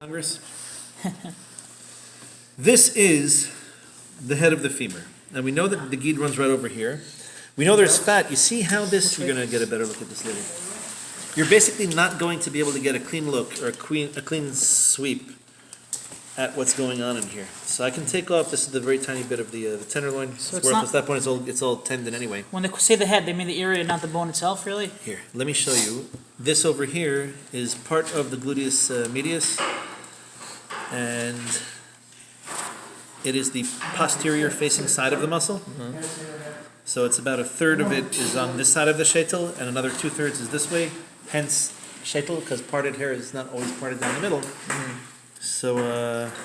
Congress. This is the head of the femur. And we know that the guide runs right over here. We know there's fat. You see how this, you're going to get a better look at this later. You're basically not going to be able to get a clean look or a clean sweep at what's going on in here. So I can take off, this is the very tiny bit of the tenderloin. So It's it's worthless. not- At that point it's all tendon anyway. When they say the head, they mean the area, not the bone itself, really? Here, let me show you. This over here is part of the gluteus medius, and it is the posterior facing side of the muscle. So it's about a third of it is on this side of the shaitel, and another 2/3 is this way, hence shaitel, because parted hair is not always parted down the middle. So,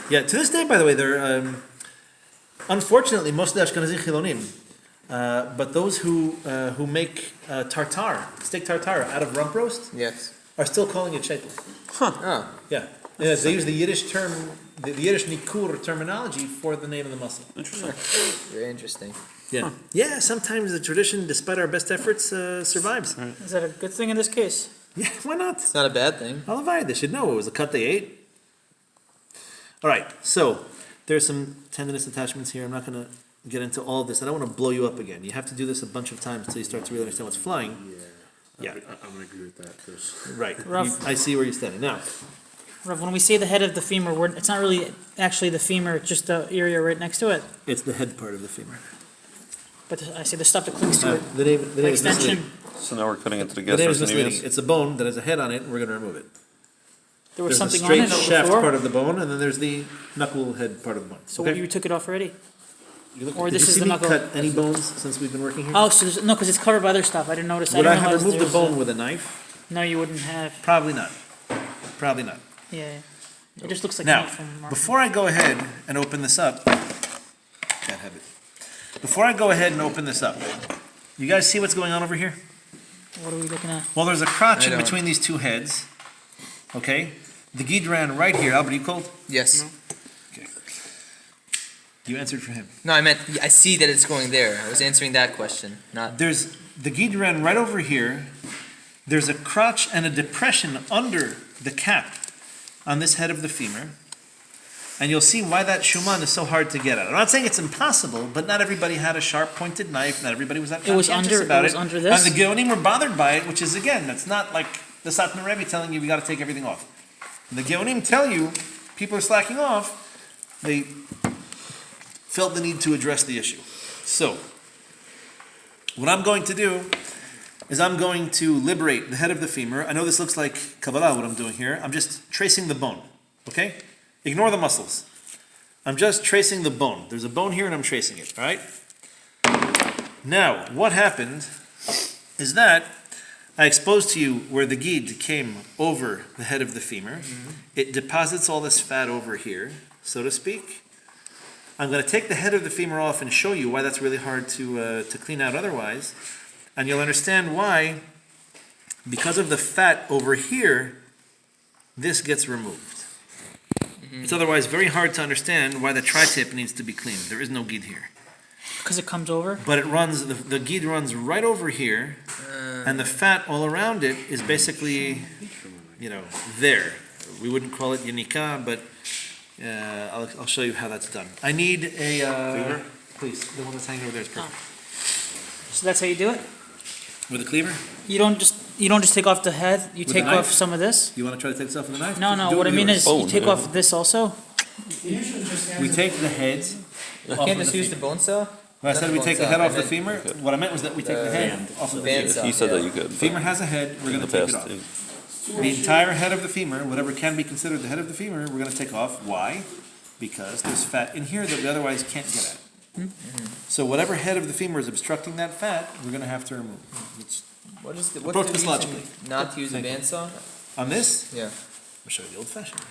yeah, to this day, by the way, they're, unfortunately, most of the Ashkenazi Chilonim, but those who make tartar, steak tartar out of rump roast, Yes. are still calling it shaitel. Oh. Yeah. Yeah, they use the Yiddish term, the Yiddish nikur terminology for the name of the muscle. Very interesting. Yeah. Yeah, sometimes the tradition, despite our best efforts, survives. Is that a good thing in this case? Yeah, why not? It's not a bad thing. Halavai, they should know it was a cut they ate. All right, so there's some tendinous attachments here. I'm not going to get into all of this. I don't want to blow you up again. You have to do this a bunch of times until you start to really understand what's flying. Yeah. I'm gonna agree with that, Chris. Right. Rough. I see where you're standing. Now, Rav, when we say the head of the femur, it's not really actually the femur, it's just the area right next to it. it's the head part of the femur. But I see the stuff that clings to it. The name The is misleading. extension. So now we're cutting into the The name is gastrocnemius. misleading. It's a bone that has a head on it, and we're going to remove it. There was There's a something on straight it shaft part before. of the bone, and then there's the knuckle head part of the bone. So Okay? you took it off already? or Did this you is see the me knuckle- cut any bones since we've been working here? Oh, so no, because it's covered by other stuff. I didn't notice. Would I I didn't have realize removed the there was bone with a knife? No, you wouldn't have. Probably not. Probably not. Yeah. It just looks like Now, meat from Mark. before I go ahead and open this up, can't have it. Before I go ahead and open this up, you guys see what's going on over here? What are we looking at? Well, there's a crotch I in don't. between these two heads. Okay? The guide ran right here. Albert, you cold? Yes. Okay. You answered for him. No, I meant I see that it's going there. I was answering that question, not. There's the guide ran right over here. There's a crotch and a depression under the cap on this head of the femur. And you'll see why that shuman is so hard to get at. I'm not saying it's impossible, but not everybody had a sharp pointed knife. Not everybody was that It was conscientious under- about it was under this? And the Geonim were bothered by it, which is again, that's not like the Satmar Rebbe telling you got to take everything off. The Geonim tell you people are slacking off. They felt the need to address the issue. So, what I'm going to do is I'm going to liberate the head of the femur. I know this looks like Kabbalah, what I'm doing here. I'm just tracing the bone, okay? Ignore the muscles. I'm just tracing the bone. There's a bone here and I'm tracing it, all right? Now, what happened is that I exposed to you where the guide came over the head of the femur. It deposits all this fat over here, so to speak. I'm going to take the head of the femur off and show you why that's really hard to clean out otherwise. And you'll understand why, because of the fat over here, this gets removed. It's otherwise very hard to understand why the tri-tip needs to be cleaned. There is no guide here. Because it comes over. But it runs, the guide runs right over here, and the fat all around it is basically, there. We wouldn't call it yanika, but I'll show you how that's done. I need a, please, the one that's hanging over there is perfect. So that's how you do it? With a cleaver? You don't just take off the head. You With a take knife? off some of this. You want to try to take this off with a knife? No, no. Do it What I with mean yours. is you take off this also. We take the heads. You off can't of just the use the femur. bone cell. When I said we Not take the bone head cell, off I the meant femur, what I meant was that we take the head off of the band femur. cell. He said that you could. Femur has a head, we're In going the to take it past, off. The entire head of the femur, whatever can be considered the head of the femur, we're going to take off. Why? Because there's fat in here that we otherwise can't get at. So whatever head of the femur is obstructing that fat, we're going to have to remove. It's, What's Approach the this reason logically. not to use a Thank you. band saw? on this, Yeah. I'll show you the old-fashioned way.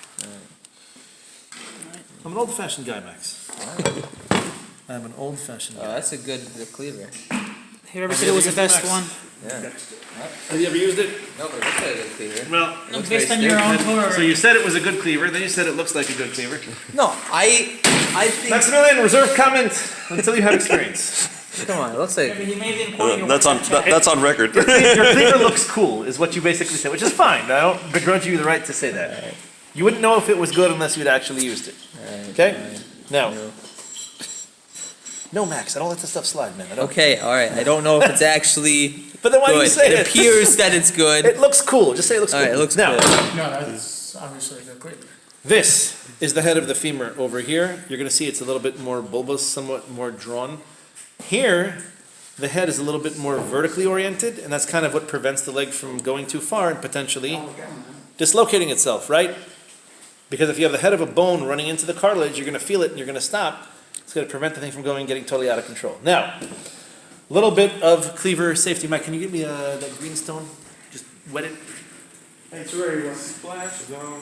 I'm an old-fashioned guy, Max. I'm an old-fashioned Oh, guy. that's a good cleaver. Whoever said it was the best one. Yeah. Have you ever used it? No, but that's a good cleaver. Well, No, Looks based very on your own stiff. tour. so you said it was a good cleaver, then you said it looks like a good cleaver. No, I think. Maximilian, reserve comment until you have experience. Come on, it looks like. He made the important That's on record. Your cleaver looks cool, is what you basically said, which is fine. I don't begrudge you the right to say that. You wouldn't know if it was good unless you'd actually used it. Okay? Now. No, Max, I don't let this stuff slide, man. I don't. Okay, all right. I don't know if it's actually But then why do you good. say It it? appears that it's good. It looks cool. Just say it looks All cool. right, it looks now, good. No, that's obviously a good cleaver. This is the head of the femur over here. You're going to see it's a little bit more bulbous, somewhat more drawn. Here, the head is a little bit more vertically oriented, and that's kind of what prevents the leg from going too far and potentially dislocating itself, right? Because if you have the head of a bone running into the cartilage, you're going to feel it and you're going to stop. It's going to prevent the thing from getting totally out of control. Now, a little bit of cleaver safety. Mike, can you give me that green stone? Just wet it. Hey, it's ready. Want to splash? Down.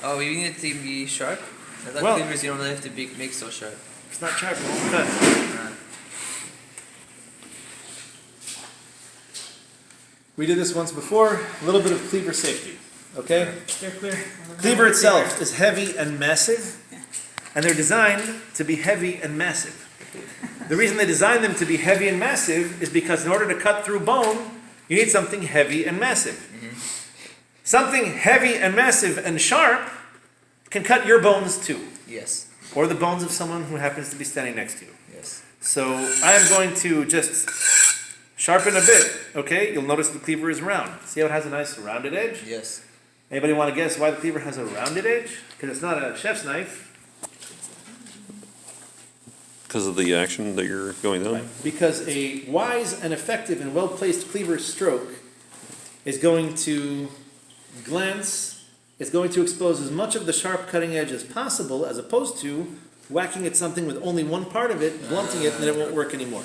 Oh, you need it to be sharp? I thought Well- cleavers you don't really have to make so sharp. It's not sharp, it won't cut. We did this once before, a little bit of cleaver safety, okay? Steer clear. Cleaver itself is heavy and massive, and they're designed to be heavy and massive. The reason they designed them to be heavy and massive is because in order to cut through bone, you need something heavy and massive. Something heavy and massive and sharp can cut your bones too, Yes, or the bones of someone who happens to be standing next to you. yes. So I am going to just sharpen a bit, okay? You'll notice the cleaver is round. See how it has a nice rounded edge? Yes. Anybody want to guess why the cleaver has a rounded edge? Because it's not a chef's knife. Because of the action that you're going down? Because a wise and effective and well-placed cleaver stroke is going to glance, it's going to expose as much of the sharp cutting edge as possible, as opposed to whacking at something with only one part of it, blunting it, and then it won't work anymore.